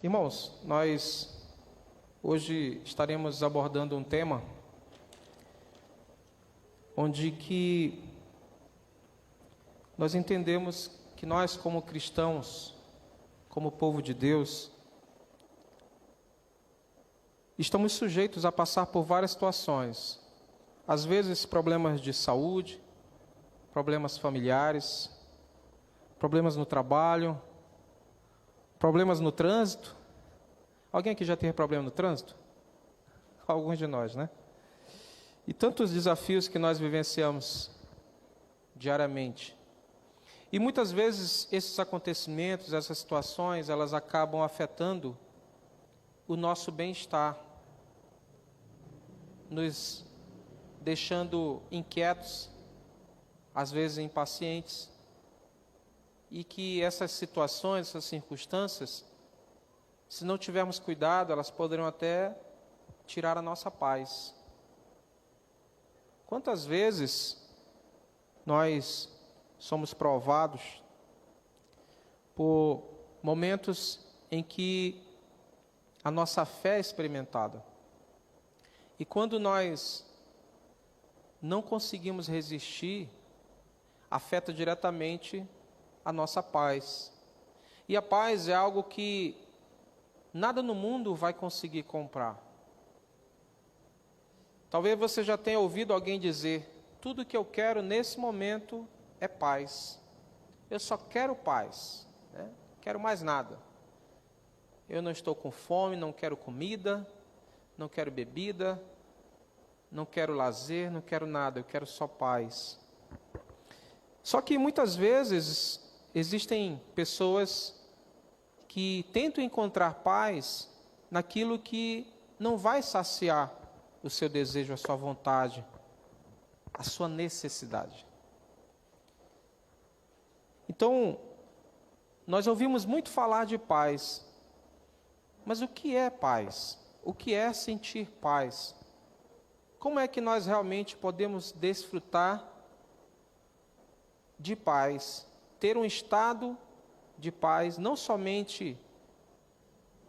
Irmãos, nós hoje estaremos abordando um tema onde que nós entendemos que nós, como cristãos, como povo de Deus, estamos sujeitos a passar por várias situações. Às vezes problemas de saúde, problemas familiares, problemas no trabalho, problemas no trânsito. Alguém aqui já teve problema no trânsito? Alguns de nós, né? E tantos desafios que nós vivenciamos diariamente. E muitas vezes esses acontecimentos, essas situações, elas acabam afetando o nosso bem-estar, nos deixando inquietos, às vezes impacientes, e que essas situações, essas circunstâncias, se não tivermos cuidado, elas poderão até tirar a nossa paz. Quantas vezes nós somos provados por momentos em que a nossa fé é experimentada. E quando nós não conseguimos resistir, afeta diretamente a nossa paz. E a paz é algo que nada no mundo vai conseguir comprar. Talvez você já tenha ouvido alguém dizer: tudo que eu quero nesse momento é paz. Eu só quero paz, né? Quero mais nada. Eu não estou com fome, não quero comida, não quero bebida, não quero lazer, não quero nada, eu quero só paz. Só que muitas vezes existem pessoas que tentam encontrar paz naquilo que não vai saciar o seu desejo, a sua vontade, a sua necessidade. Então, nós ouvimos muito falar de paz, mas o que é paz? O que é sentir paz? Como é que nós realmente podemos desfrutar de paz, ter um estado de paz, não somente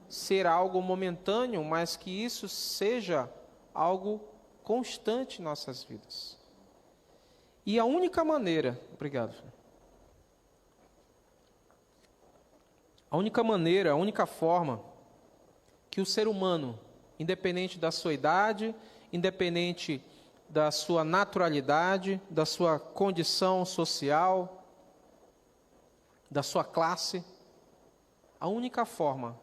ser algo momentâneo, mas que isso seja algo constante em nossas vidas. E a única maneira, a única forma que o ser humano, independente da sua idade, independente da sua naturalidade, da sua condição social, da sua classe, a única forma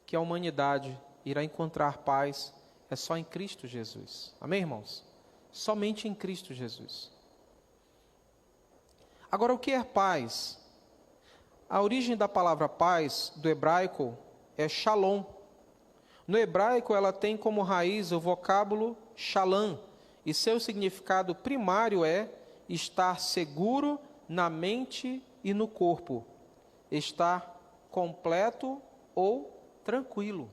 que a humanidade irá encontrar paz é só em Cristo Jesus. Amém, irmãos? Somente em Cristo Jesus. Agora, o que é paz? A origem da palavra paz, do hebraico, é shalom. No hebraico, ela tem como raiz o vocábulo shalom, e seu significado primário é estar seguro na mente e no corpo, estar completo ou tranquilo.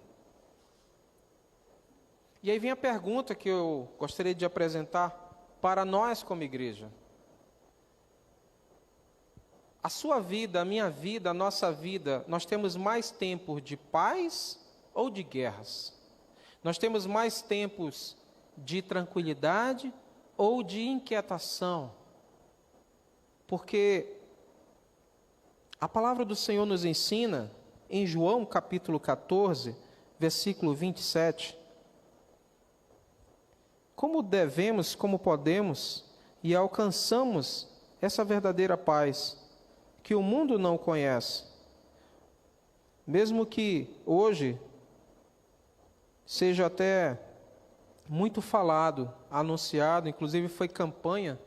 E aí vem a pergunta que eu gostaria de apresentar para nós como igreja. A sua vida, a minha vida, a nossa vida, nós temos mais tempos de paz ou de guerras? Nós temos mais tempos de tranquilidade ou de inquietação? Porque a palavra do Senhor nos ensina, em João capítulo 14, versículo 27, como devemos, como podemos e alcançamos essa verdadeira paz que o mundo não conhece. Mesmo que hoje seja até muito falado, anunciado, inclusive foi campanha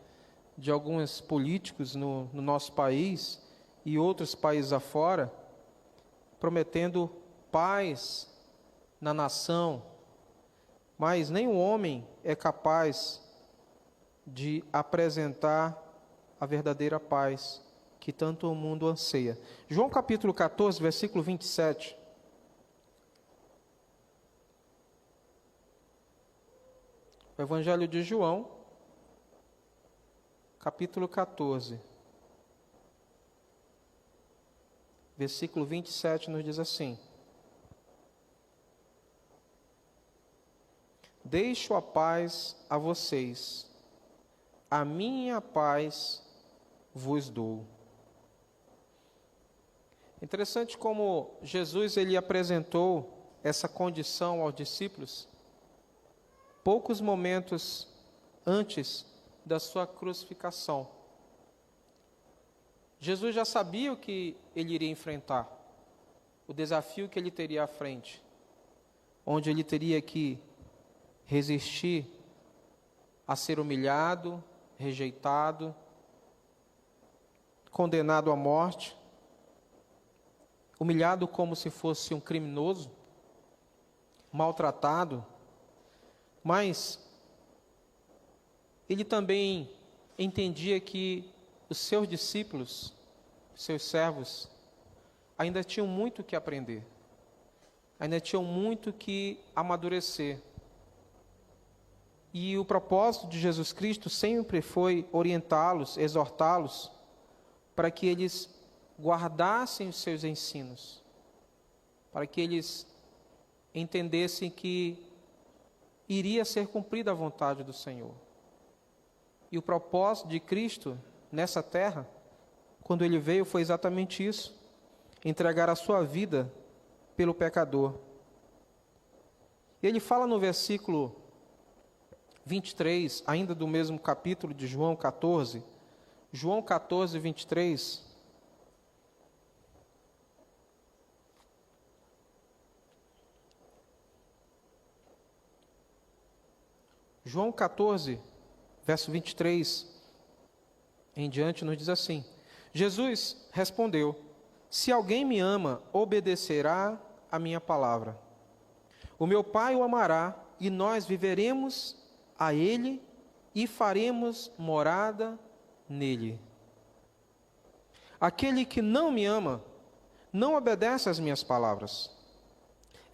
de alguns políticos no nosso país e outros países afora, prometendo paz na nação, mas nenhum homem é capaz de apresentar a verdadeira paz que tanto o mundo anseia. João capítulo 14, versículo 27. O Evangelho de João, capítulo 14, versículo 27, nos diz assim: deixo a paz a vocês, a minha paz vos dou. Interessante como Jesus ele apresentou essa condição aos discípulos poucos momentos antes da sua crucificação. Jesus já sabia o que ele iria enfrentar, o desafio que ele teria à frente, onde ele teria que resistir a ser humilhado, rejeitado, condenado à morte, humilhado como se fosse um criminoso, maltratado, mas ele também entendia que os seus discípulos, seus servos, ainda tinham muito que aprender, ainda tinham muito que amadurecer. E o propósito de Jesus Cristo sempre foi orientá-los, exortá-los, para que eles guardassem os seus ensinos, para que eles entendessem que iria ser cumprida a vontade do Senhor. E o propósito de Cristo nessa terra, quando ele veio, foi exatamente isso: entregar a sua vida pelo pecador. E ele fala no versículo 23, ainda do mesmo capítulo de João 14, João 14, 23. João 14, verso 23 em diante, nos diz assim: Jesus respondeu: se alguém me ama, obedecerá a minha palavra. O meu Pai o amará, e nós viveremos a ele e faremos morada nele. Aquele que não me ama, não obedece às minhas palavras.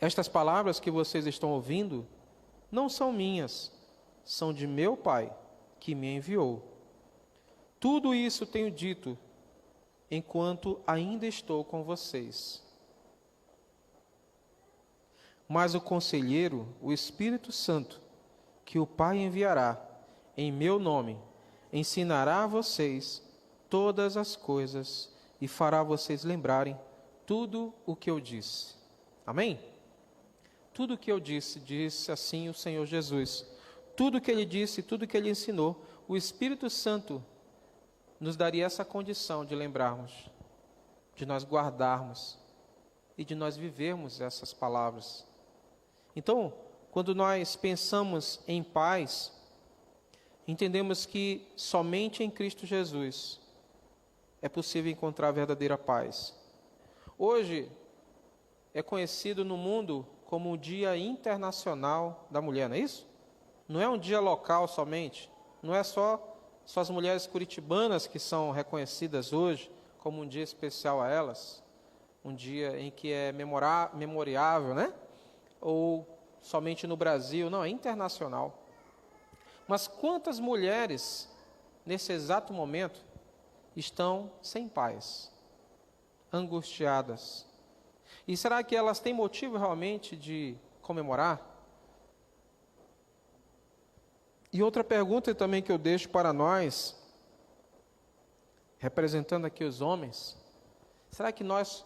Estas palavras que vocês estão ouvindo não são minhas, são de meu Pai, que me enviou. Tudo isso tenho dito, enquanto ainda estou com vocês. Mas o Conselheiro, o Espírito Santo, que o Pai enviará em meu nome, ensinará a vocês todas as coisas e fará vocês lembrarem tudo o que eu disse. Amém? Tudo o que eu disse, disse assim o Senhor Jesus. Tudo o que ele disse, tudo o que ele ensinou, o Espírito Santo nos daria essa condição de lembrarmos, de nós guardarmos e de nós vivermos essas palavras. Então, quando nós pensamos em paz, entendemos que somente em Cristo Jesus é possível encontrar a verdadeira paz. Hoje é conhecido no mundo como o Dia Internacional da Mulher, não é isso? Não é um dia local somente, não é só as mulheres curitibanas que são reconhecidas hoje como um dia especial a elas, um dia em que é memoriável, né? Ou somente no Brasil, não, é internacional. Mas quantas mulheres, nesse exato momento, estão sem paz, angustiadas? E será que elas têm motivo realmente de comemorar? E outra pergunta também que eu deixo para nós, representando aqui os homens: será que nós,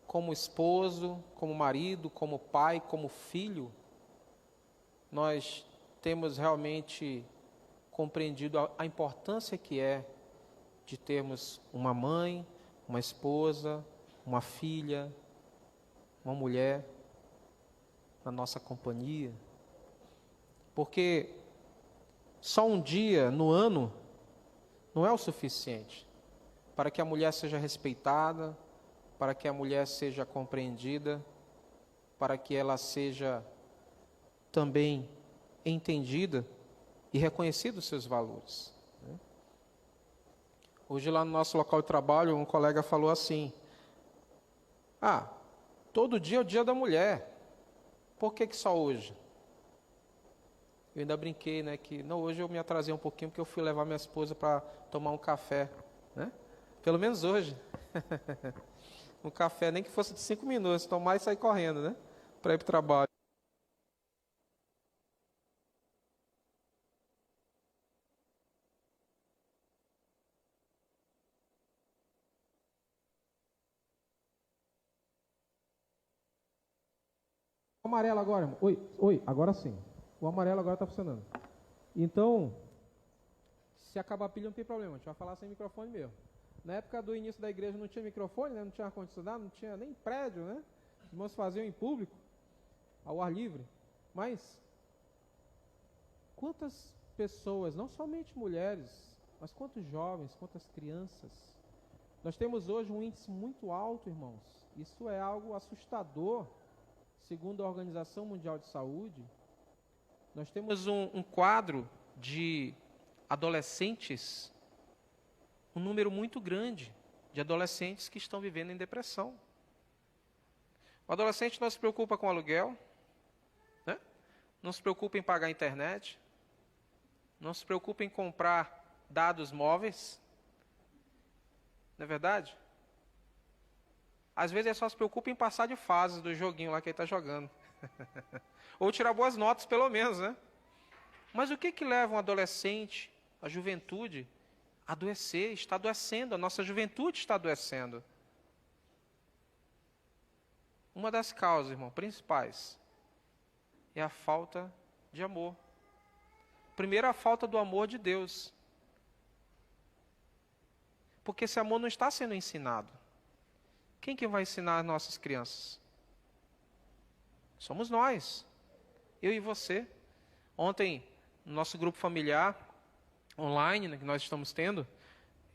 como esposo, como marido, como pai, como filho, nós temos realmente compreendido a importância que é de termos uma mãe, uma esposa, uma filha, uma mulher na nossa companhia? Porque só um dia no ano não é o suficiente para que a mulher seja respeitada, para que a mulher seja compreendida, para que ela seja também entendida e reconhecida os seus valores. Hoje lá no nosso local de trabalho, um colega falou assim: todo dia é o dia da mulher, por que só hoje? Eu ainda brinquei, né, que não, hoje eu me atrasei um pouquinho porque eu fui levar minha esposa para tomar um café, né? Pelo menos hoje. Um café, nem que fosse de 5 minutos, tomar e sair correndo, né? Para ir para o trabalho. amarelo agora, irmão. Oi, agora sim. O amarelo agora está funcionando. Então, se acabar a pilha não tem problema, a gente vai falar sem microfone mesmo. Na época do início da igreja não tinha microfone, né? Não tinha ar-condicionado, não tinha nem prédio, né? Os irmãos faziam em público, ao ar livre. Mas, quantas pessoas, não somente mulheres, mas quantos jovens, quantas crianças. Nós temos hoje um índice muito alto, irmãos. Isso é algo assustador, segundo a Organização Mundial de Saúde. Nós temos um quadro de adolescentes, um número muito grande de adolescentes que estão vivendo em depressão. O adolescente não se preocupa com aluguel, né? Não se preocupa em pagar a internet, não se preocupa em comprar dados móveis, não é verdade? Às vezes ele só se preocupa em passar de fases do joguinho lá que ele está jogando. Ou tirar boas notas, pelo menos, né? Mas o que leva um adolescente, a juventude, a adoecer? Está adoecendo, a nossa juventude está adoecendo. Uma das causas, irmão, principais, é a falta de amor. Primeiro, a falta do amor de Deus. Porque esse amor não está sendo ensinado. Quem que vai ensinar as nossas crianças? Somos nós. Eu e você. Ontem, no nosso grupo familiar, online, né, que nós estamos tendo,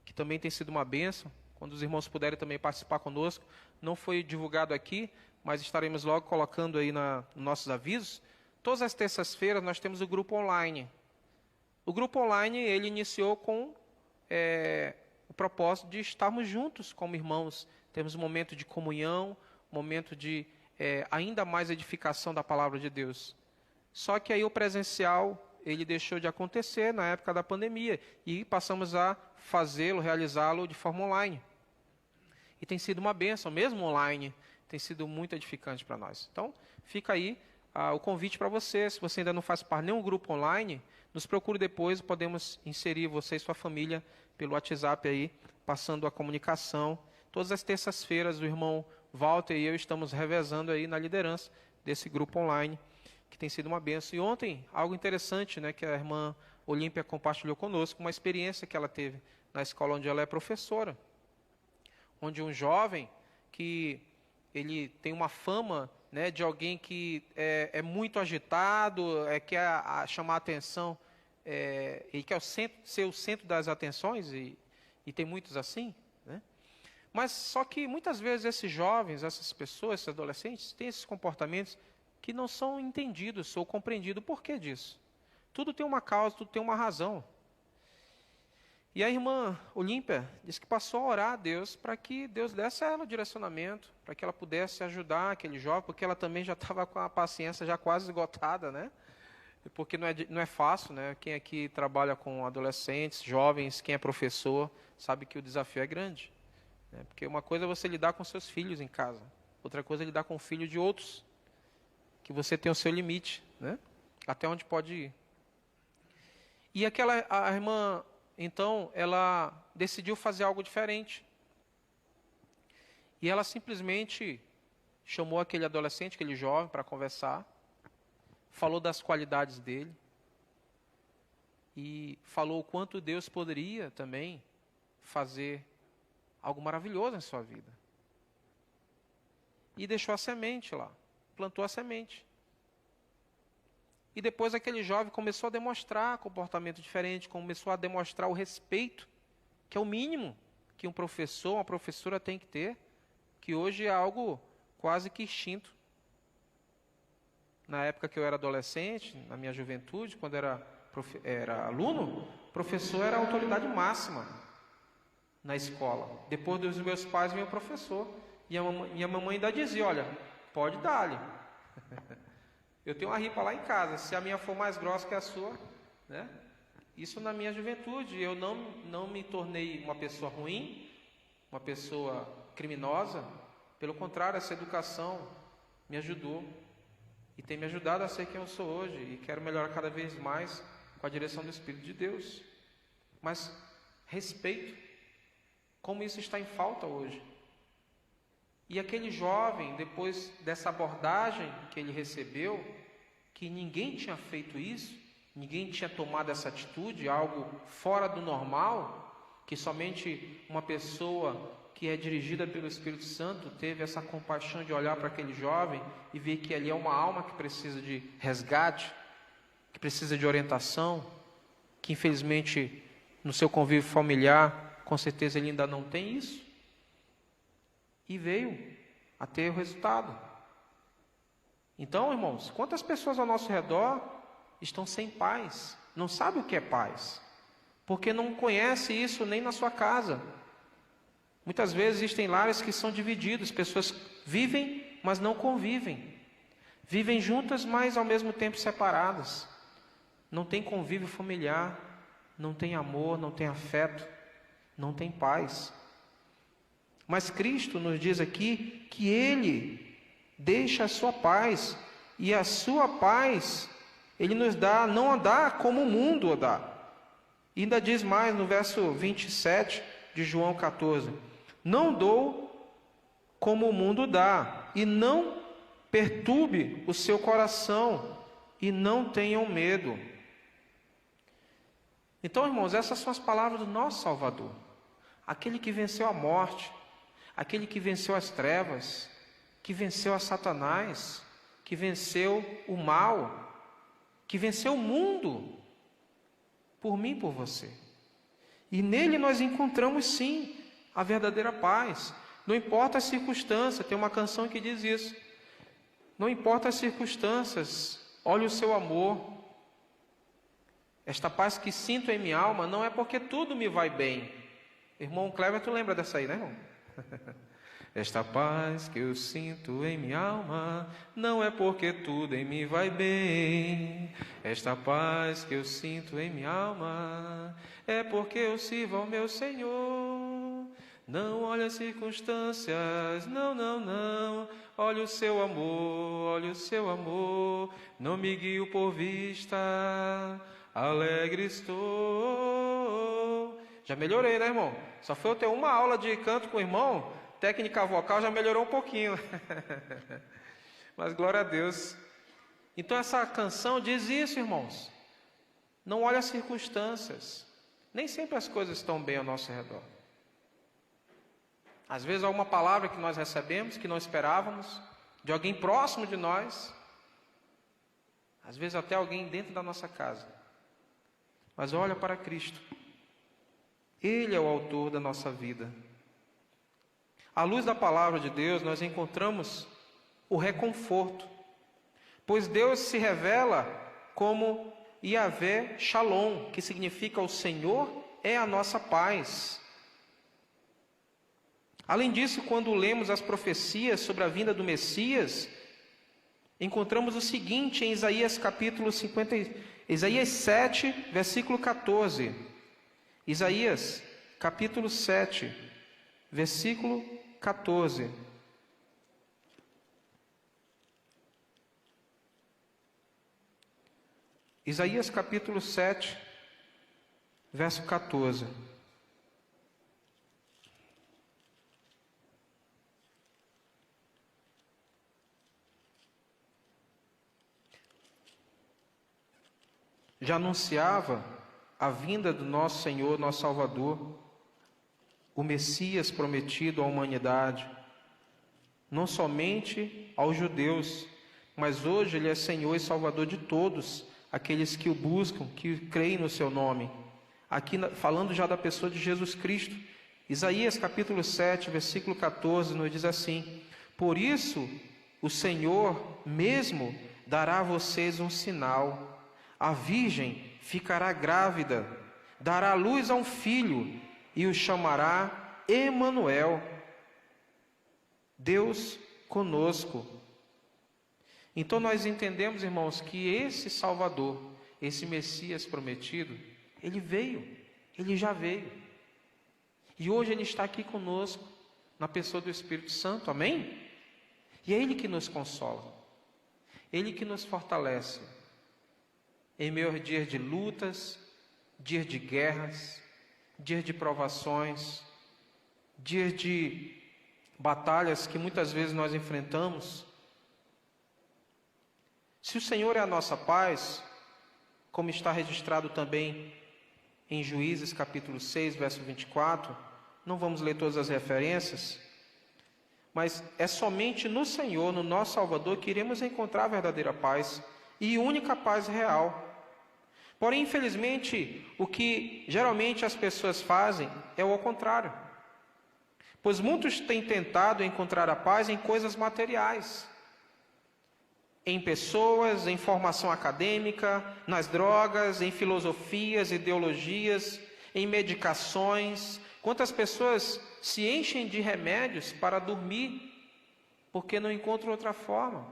que também tem sido uma bênção, quando os irmãos puderem também participar conosco, não foi divulgado aqui, mas estaremos logo colocando aí nos nossos avisos. Todas as terças-feiras nós temos o grupo online. O grupo online, ele iniciou com o propósito de estarmos juntos como irmãos, termos um momento de comunhão, um momento de ainda mais edificação da palavra de Deus. Só que aí o presencial, ele deixou de acontecer na época da pandemia, e passamos a fazê-lo, realizá-lo de forma online. E tem sido uma bênção, mesmo online, tem sido muito edificante para nós. Então, fica aí o convite para você. Se você ainda não faz parte de nenhum grupo online, nos procure depois, podemos inserir você e sua família pelo WhatsApp aí, passando a comunicação. Todas as terças-feiras o irmão Walter e eu estamos revezando aí na liderança desse grupo online, que tem sido uma bênção. E ontem, algo interessante, né, que a irmã Olímpia compartilhou conosco, uma experiência que ela teve na escola onde ela é professora, onde um jovem que ele tem uma fama, né, de alguém que é muito agitado, quer chamar a atenção, ele quer ser o centro das atenções, e tem muitos assim, né? Mas só que muitas vezes esses jovens, essas pessoas, esses adolescentes, têm esses comportamentos que não são entendidos ou compreendidos. Por que disso? Tudo tem uma causa, tudo tem uma razão. E a irmã Olímpia disse que passou a orar a Deus para que Deus desse a ela o direcionamento, para que ela pudesse ajudar aquele jovem, porque ela também já estava com a paciência já quase esgotada, né? Porque não é fácil, né? Quem aqui trabalha com adolescentes, jovens, quem é professor, sabe que o desafio é grande. Né? Porque uma coisa é você lidar com seus filhos em casa, outra coisa é lidar com o filho de outros, que você tem o seu limite, né? Até onde pode ir. E a irmã, então, ela decidiu fazer algo diferente. E ela simplesmente chamou aquele adolescente, aquele jovem, para conversar, falou das qualidades dele, e falou o quanto Deus poderia também fazer algo maravilhoso em sua vida. E deixou a semente lá, plantou a semente. E depois aquele jovem começou a demonstrar comportamento diferente, começou a demonstrar o respeito, que é o mínimo que um professor, uma professora tem que ter, que hoje é algo quase que extinto. Na época que eu era adolescente, na minha juventude, quando era aluno, professor era a autoridade máxima na escola. Depois dos meus pais veio o professor. E minha mamãe ainda dizia, olha, pode dar-lhe. Eu tenho uma ripa lá em casa, se a minha for mais grossa que a sua, né? Isso na minha juventude. Eu não me tornei uma pessoa ruim, uma pessoa criminosa. Pelo contrário, essa educação me ajudou e tem me ajudado a ser quem eu sou hoje, e quero melhorar cada vez mais com a direção do Espírito de Deus. Mas respeito, como isso está em falta hoje. E aquele jovem, depois dessa abordagem que ele recebeu, que ninguém tinha feito isso, ninguém tinha tomado essa atitude, algo fora do normal, que somente uma pessoa que é dirigida pelo Espírito Santo teve essa compaixão de olhar para aquele jovem e ver que ali é uma alma que precisa de resgate, que precisa de orientação, que infelizmente no seu convívio familiar, com certeza ele ainda não tem isso, e veio a ter o resultado. Então, irmãos, quantas pessoas ao nosso redor estão sem paz, não sabem o que é paz, porque não conhece isso nem na sua casa. Muitas vezes existem lares que são divididos, pessoas vivem, mas não convivem, vivem juntas, mas ao mesmo tempo separadas, não tem convívio familiar, não tem amor, não tem afeto, não tem paz. Mas Cristo nos diz aqui que Ele deixa a sua paz, e a sua paz Ele nos dá, não dá como o mundo dá. E ainda diz mais no verso 27 de João 14: não dou como o mundo dá, e não perturbe o seu coração, e não tenham medo. Então, irmãos, essas são as palavras do nosso Salvador, aquele que venceu a morte, aquele que venceu as trevas, que venceu a Satanás, que venceu o mal, que venceu o mundo, por mim e por você. E nele nós encontramos sim a verdadeira paz. Não importa as circunstâncias, tem uma canção que diz isso. Não importa as circunstâncias, olha o seu amor. Esta paz que sinto em minha alma não é porque tudo me vai bem. Irmão Cleber, tu lembra dessa aí, né, irmão? Esta paz que eu sinto em minha alma não é porque tudo em mim vai bem. Esta paz que eu sinto em minha alma é porque eu sirvo ao meu Senhor. Não olhe as circunstâncias, não, não, não. Olhe o seu amor, olhe o seu amor. Não me guio por vista, alegre estou. Já melhorei, né, irmão? Só foi eu ter uma aula de canto com o irmão, técnica vocal já melhorou um pouquinho. Mas glória a Deus. Então essa canção diz isso, irmãos. Não olhe as circunstâncias. Nem sempre as coisas estão bem ao nosso redor. Às vezes há uma palavra que nós recebemos, que não esperávamos, de alguém próximo de nós. Às vezes até alguém dentro da nossa casa. Mas olha para Cristo. Ele é o autor da nossa vida. À luz da palavra de Deus, nós encontramos o reconforto, pois Deus se revela como Yahvé Shalom, que significa o Senhor é a nossa paz. Além disso, quando lemos as profecias sobre a vinda do Messias, encontramos o seguinte em Isaías capítulo 7, versículo 14. Isaías capítulo 7, versículo 14. Isaías capítulo 7, verso 14. Já anunciava a vinda do nosso Senhor, nosso Salvador, o Messias prometido à humanidade, não somente aos judeus, mas hoje Ele é Senhor e Salvador de todos, aqueles que o buscam, que creem no seu nome. Aqui falando já da pessoa de Jesus Cristo, Isaías capítulo 7, versículo 14, nos diz assim: por isso o Senhor mesmo dará a vocês um sinal. A virgem ficará grávida, dará à luz a um filho e o chamará Emanuel, Deus conosco. Então nós entendemos, irmãos, que esse Salvador, esse Messias prometido, ele veio, ele já veio. E hoje ele está aqui conosco, na pessoa do Espírito Santo, amém? E é ele que nos consola, ele que nos fortalece. Em meio aos dias de lutas, dias de guerras, dias de provações, dias de batalhas que muitas vezes nós enfrentamos. Se o Senhor é a nossa paz, como está registrado também em Juízes capítulo 6, verso 24, não vamos ler todas as referências, mas é somente no Senhor, no nosso Salvador, que iremos encontrar a verdadeira paz e única paz real. Porém, infelizmente, o que geralmente as pessoas fazem é o ao contrário. Pois muitos têm tentado encontrar a paz em coisas materiais, em pessoas, em formação acadêmica, nas drogas, em filosofias, ideologias, em medicações. Quantas pessoas se enchem de remédios para dormir, porque não encontram outra forma?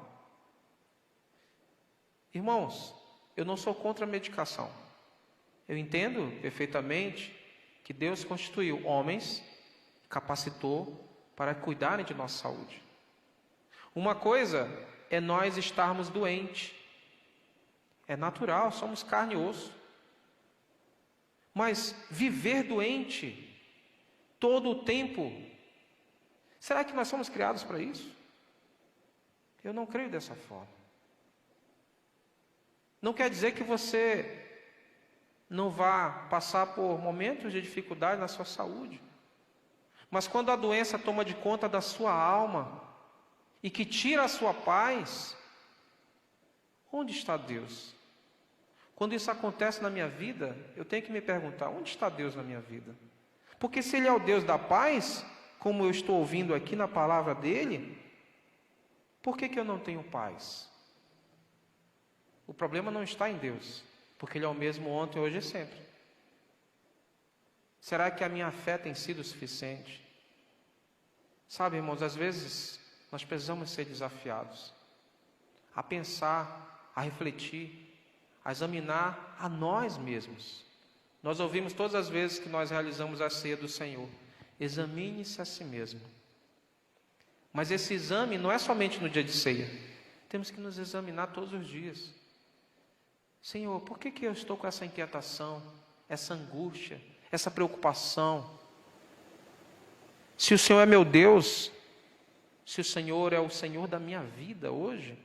Irmãos, eu não sou contra a medicação. Eu entendo perfeitamente que Deus constituiu homens, capacitou para cuidarem de nossa saúde. Uma coisa é nós estarmos doentes. É natural, somos carne e osso. Mas viver doente todo o tempo, será que nós somos criados para isso? Eu não creio dessa forma. Não quer dizer que você não vá passar por momentos de dificuldade na sua saúde. Mas quando a doença toma de conta da sua alma e que tira a sua paz, onde está Deus? Quando isso acontece na minha vida, eu tenho que me perguntar, onde está Deus na minha vida? Porque se Ele é o Deus da paz, como eu estou ouvindo aqui na palavra dEle, por que eu não tenho paz? O problema não está em Deus, porque Ele é o mesmo ontem, hoje e sempre. Será que a minha fé tem sido suficiente? Sabe, irmãos, às vezes nós precisamos ser desafiados a pensar, a refletir, a examinar a nós mesmos. Nós ouvimos todas as vezes que nós realizamos a ceia do Senhor: examine-se a si mesmo. Mas esse exame não é somente no dia de ceia. Temos que nos examinar todos os dias. Senhor, por que eu estou com essa inquietação, essa angústia, essa preocupação? Se o Senhor é meu Deus, se o Senhor é o Senhor da minha vida hoje,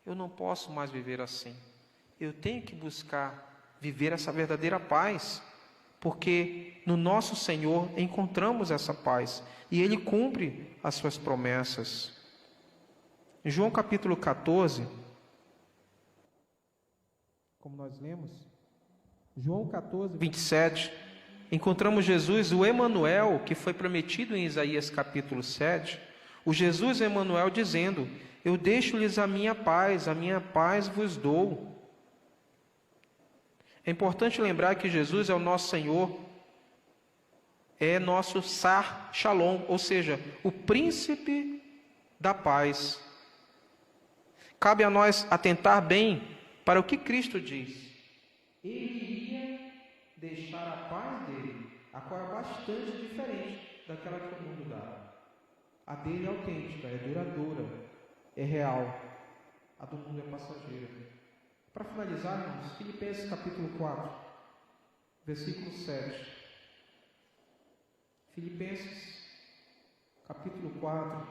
eu não posso mais viver assim. Eu tenho que buscar viver essa verdadeira paz, porque no nosso Senhor encontramos essa paz, e Ele cumpre as suas promessas. Em João capítulo 14, como nós lemos, João 14, 27, encontramos Jesus, o Emanuel, que foi prometido em Isaías capítulo 7, o Jesus Emanuel dizendo: eu deixo-lhes a minha paz vos dou. É importante lembrar que Jesus é o nosso Senhor, é nosso Sar Shalom, ou seja, o príncipe da paz. Cabe a nós atentar bem para o que Cristo diz. Ele iria deixar a paz dele, a qual é bastante diferente daquela que o mundo dá. A dele é autêntica, é duradoura, é real. A do mundo é passageira. Para finalizar, irmãos, Filipenses capítulo 4, versículo 7. Filipenses capítulo 4,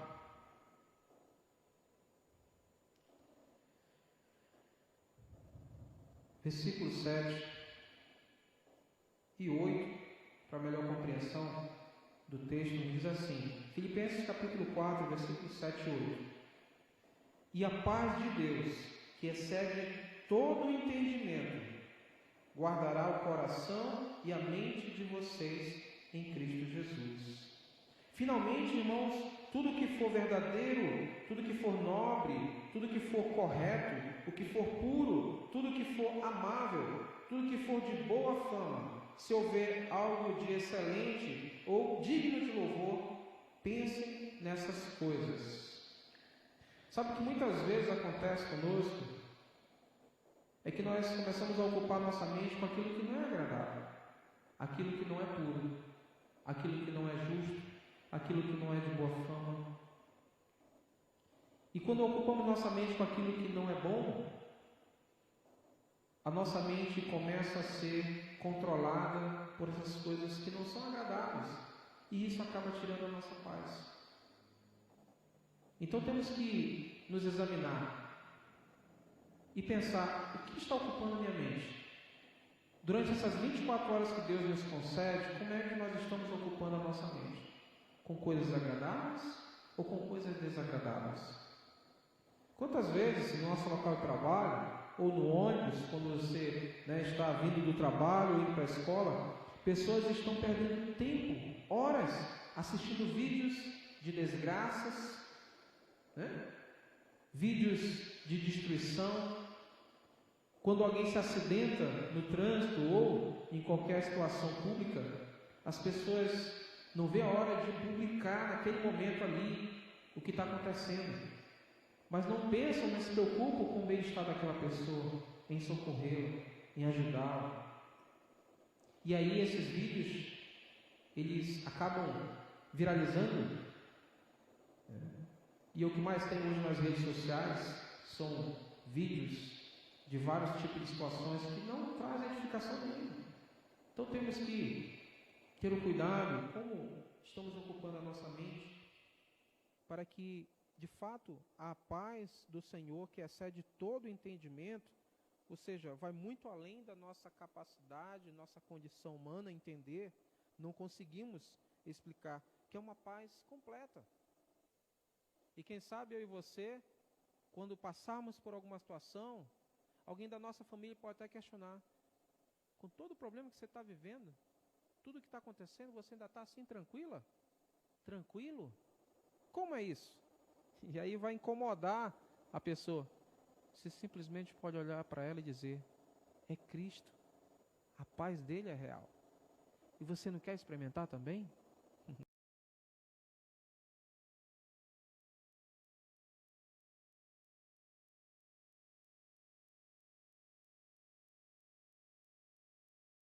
versículo 7 e 8, para melhor compreensão do texto, diz assim: Filipenses capítulo 4, versículo 7 e 8. E a paz de Deus, que excede todo o entendimento, guardará o coração e a mente de vocês em Cristo Jesus. Finalmente, irmãos, tudo que for verdadeiro, tudo que for nobre, tudo que for correto, o que for puro, tudo que for amável, tudo que for de boa fama, se houver algo de excelente ou digno de louvor, pensem nessas coisas. Sabe o que muitas vezes acontece conosco? É que nós começamos a ocupar nossa mente com aquilo que não é agradável, aquilo que não é puro, aquilo que não é justo, aquilo que não é de boa fama. E quando ocupamos nossa mente com aquilo que não é bom, a nossa mente começa a ser controlada por essas coisas que não são agradáveis, e isso acaba tirando a nossa paz. Então temos que nos examinar e pensar: o que está ocupando a minha mente? Durante essas 24 horas que Deus nos concede, como é que nós estamos ocupando a nossa mente? Com coisas agradáveis ou com coisas desagradáveis? Quantas vezes no nosso local de trabalho, ou no ônibus, quando você está vindo do trabalho ou indo para a escola, pessoas estão perdendo tempo, horas, assistindo vídeos de desgraças, vídeos de destruição. Quando alguém se acidenta no trânsito ou em qualquer situação pública, as pessoas não vê a hora de publicar naquele momento ali o que está acontecendo, mas não pensam, não se preocupam com o bem-estar daquela pessoa, em socorrê-la, em ajudá-la. E aí esses vídeos, eles acabam viralizando. E o que mais tem hoje nas redes sociais são vídeos de vários tipos de situações que não trazem edificação nenhuma. Então temos que ter o cuidado como estamos ocupando a nossa mente, para que, de fato, a paz do Senhor, que excede todo o entendimento, ou seja, vai muito além da nossa capacidade, nossa condição humana entender, não conseguimos explicar, que é uma paz completa. E quem sabe eu e você, quando passarmos por alguma situação, alguém da nossa família pode até questionar: com todo o problema que você está vivendo, tudo que está acontecendo, você ainda está assim tranquila? Tranquilo? Como é isso? E aí vai incomodar a pessoa. Você simplesmente pode olhar para ela e dizer: é Cristo, a paz dele é real. E você não quer experimentar também?